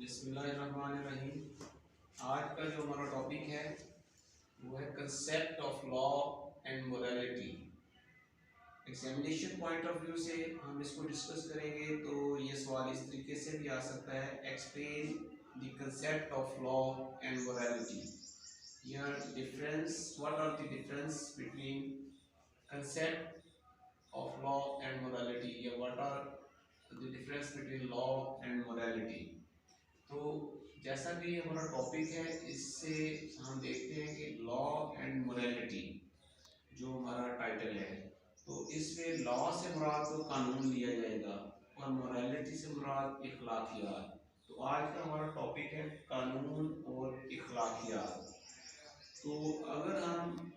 बिस्मिल्लाहिर्रहमानिर्रहीम। आज का जो हमारा टॉपिक है वो है concept of law and morality. Examination point of view से हम इसको डिस्कस करेंगे तो ये सवाल इस तरीके से भी आ सकता है, explain the concept of law and morality. या difference, what are the difference between concept of law and morality, या what are the difference between law and morality. तो जैसा कि हमारा टॉपिक है, इससे हम देखते हैं कि लॉ एंड मोरालिटी जो हमारा टाइटल है, तो इसमें लॉ से मुराद तो कानून लिया जाएगा और मोरालिटी से मुराद इखलाकियात। तो आज का हमारा टॉपिक है कानून और इखलाकियात। तो अगर हम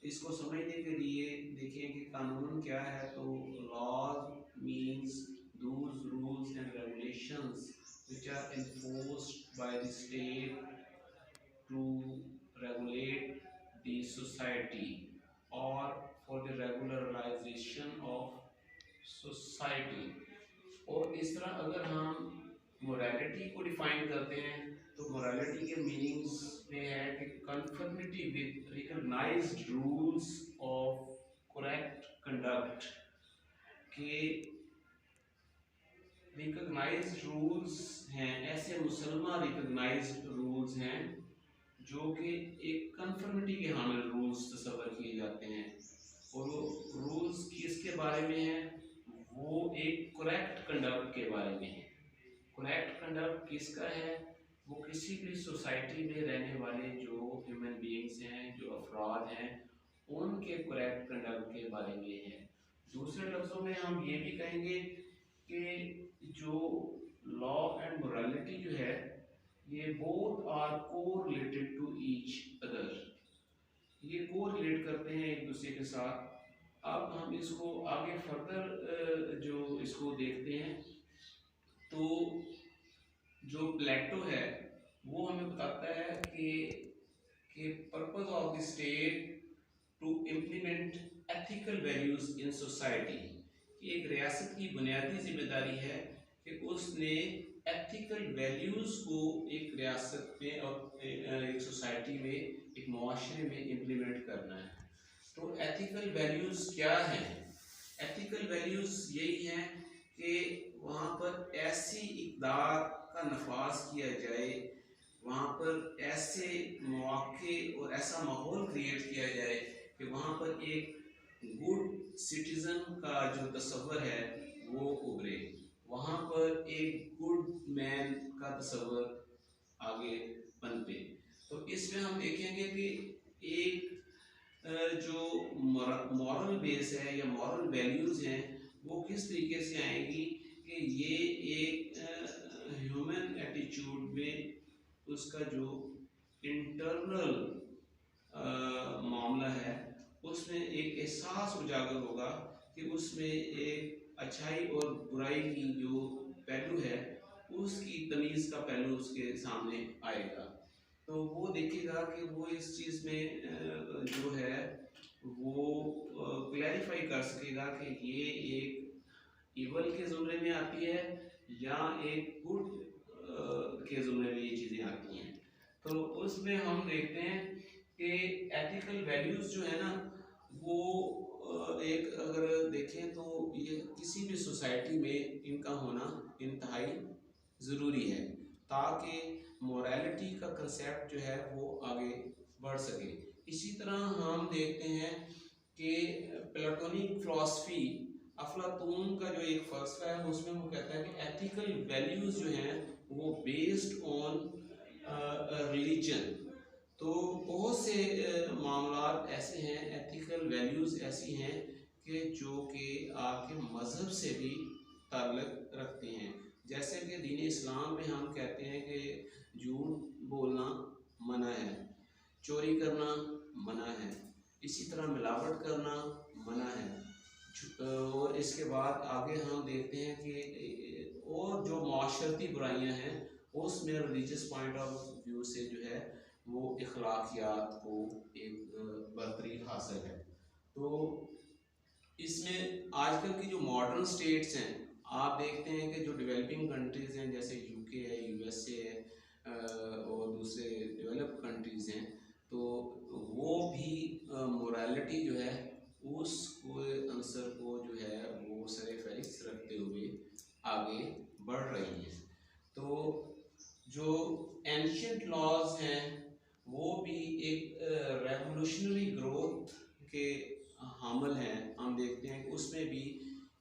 इसको समझने के लिए देखें कि कानून क्या है, तो laws means those rules and regulations which are enforced by the state to regulate the society or for the regularization of society। और इस तरह अगर हम मोरालिटी को डिफाइन करते हैं तो मोरालिटी के मीनिंग्स में है कि conformity with recognized rules of correct conduct के रिकॉग्नाइज्ड रूल्स हैं, ऐसे मुसलमान रिकॉग्नाइज्ड रूल्स हैं जो कि एक कंफर्मिटी के हामिल रूल्स तस्वर किए जाते हैं। और वो रूल्स किसके बारे में हैं? वो एक करेक्ट कंडक्ट के बारे में है। करेक्ट कंडक्ट किसका है? वो किसी भी सोसाइटी में रहने वाले जो ह्यूमन बीइंग्स हैं, जो अफराद हैं, उनके करेक्ट कंडक्ट के बारे में है। दूसरे लफ्ज़ों में हम ये भी कहेंगे कि जो लॉ एंड मोरालिटी जो है, ये both are correlated to each other, ये कोरिलेट करते हैं एक दूसरे के साथ। अब हम इसको आगे फर्दर जो इसको देखते हैं, तो जो प्लेटो है वो हमें बताता है कि purpose of the state to implement ethical values in society. एक रियासत की बुनियादी जिम्मेदारी है कि उसने एथिकल वैल्यूज को एक रियासत में और एक सोसाइटी में, एक मुआशरे में इम्प्लीमेंट करना है। तो एथिकल वैल्यूज क्या हैं? एथिकल वैल्यूज यही हैं कि वहाँ पर ऐसी इक़दार का नफाज किया जाए, वहाँ पर ऐसे मौके और ऐसा माहौल क्रिएट किया जाए कि वहाँ पर एक गुड सिटीज़न का जो तस्वर है वो उभरे, वहाँ पर एक गुड मैन का तस्वर आगे बनते। तो इसमें हम देखेंगे कि एक जो मॉरल बेस है या मॉरल वैल्यूज़ हैं वो किस तरीके से आएंगी कि ये एक ह्यूमन एटीट्यूड में उसका जो इंटरनल मामला है उसमें एक एहसास उजागर होगा कि उसमें एक अच्छाई और बुराई की जो पहलू है उसकी तमीज़ का पहलू उसके सामने आएगा। तो वो देखेगा कि वो इस चीज़ में जो है वो क्लैरिफाई कर सकेगा कि ये एक इवल के ज़ुमरे में आती है या एक गुड के ज़ुमरे में ये चीज़ें आती हैं। तो उसमें हम देखते हैं कि एथिकल वैल्यूज़ जो है ना, वो एक अगर देखें तो ये किसी भी सोसाइटी में इनका होना इंतहाई ज़रूरी है ताकि मोरालिटी का कंसेप्ट जो है वो आगे बढ़ सके। इसी तरह हम देखते हैं कि प्लेटोनिक फ़िलॉसफी, अफलातून का जो एक फ़लसफ़ा है उसमें वो कहता है कि एथिकल वैल्यूज़ जो हैं वो बेस्ड ऑन रिलीजन। तो बहुत से मामलात ऐसे हैं, एथिकल वैल्यूज़ ऐसी हैं कि जो कि आपके मज़हब से भी ताल्लुक़ रखते हैं। जैसे कि दीन इस्लाम में हम कहते हैं कि झूठ बोलना मना है, चोरी करना मना है, इसी तरह मिलावट करना मना है। और इसके बाद आगे हम देखते हैं कि और जो माशरती बुराइयां हैं उसमें रिलीजियस पॉइंट ऑफ व्यू से जो है वो इखलाकियात को एक बरतरी हासिल है। तो इसमें आजकल की जो मॉडर्न स्टेट्स हैं, आप देखते हैं कि जो डेवलपिंग कंट्रीज़ हैं जैसे यूके है, यूएसए डेवलप्ड कंट्रीज़ हैं, तो वो भी मोरालिटी जो है उस आंसर को जो है वो सर फहरिस्त रखते हुए आगे बढ़ रही हैं। तो जो एंशियंट लॉज हैं वो भी एक रेवोल्यूशनरी ग्रोथ के हामिल हैं। हम देखते हैं कि उसमें भी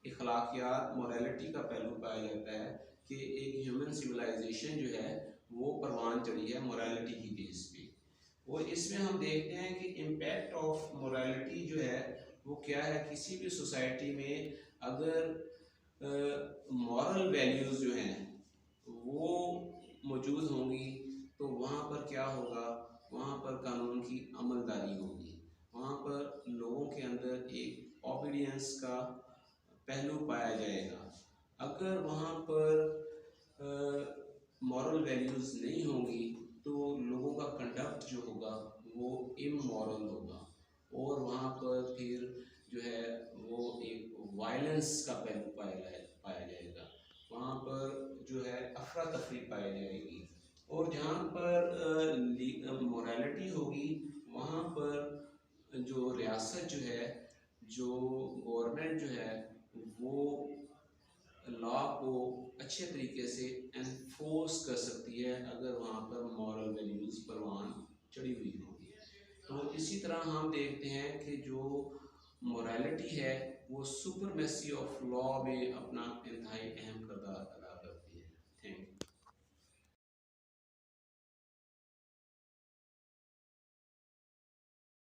अखलाकियात मोरालिटी का पहलू पाया जाता है कि एक ह्यूमन सिविलाइजेशन जो है वो परवान चढ़ी है मोरालिटी की बेस पे। और इसमें हम देखते हैं कि इम्पैक्ट ऑफ मोरालिटी जो है वो क्या है, किसी भी सोसाइटी में अगर मॉरल वैल्यूज़ जो हैं वो मौजूद होंगी तो वहाँ पर क्या होगा, वहाँ पर कानून की अमलदारी होगी, वहाँ पर लोगों के अंदर एक ओबीडियंस का पहलू पाया जाएगा। अगर वहाँ पर मॉरल वैल्यूज़ नहीं होंगी तो लोगों का कंडक्ट जो होगा वो इमोरल होगा और वहाँ पर फिर जो है वो एक वायलेंस का पहलू पाया जाएगा, वहाँ पर जो है अफरा तफरी पाई जाएगी। और जहाँ पर मोरालिटी होगी वहाँ पर जो रियासत जो है, जो गवर्नमेंट जो है वो लॉ को अच्छे तरीके से एनफोर्स कर सकती है अगर वहाँ पर मॉरल वैल्यूज़ परवान चढ़ी हुई होगी। तो इसी तरह हम देखते हैं कि जो मोरालिटी है वो सुपरमेसी ऑफ लॉ में अपना इंतहाई अहम किरदार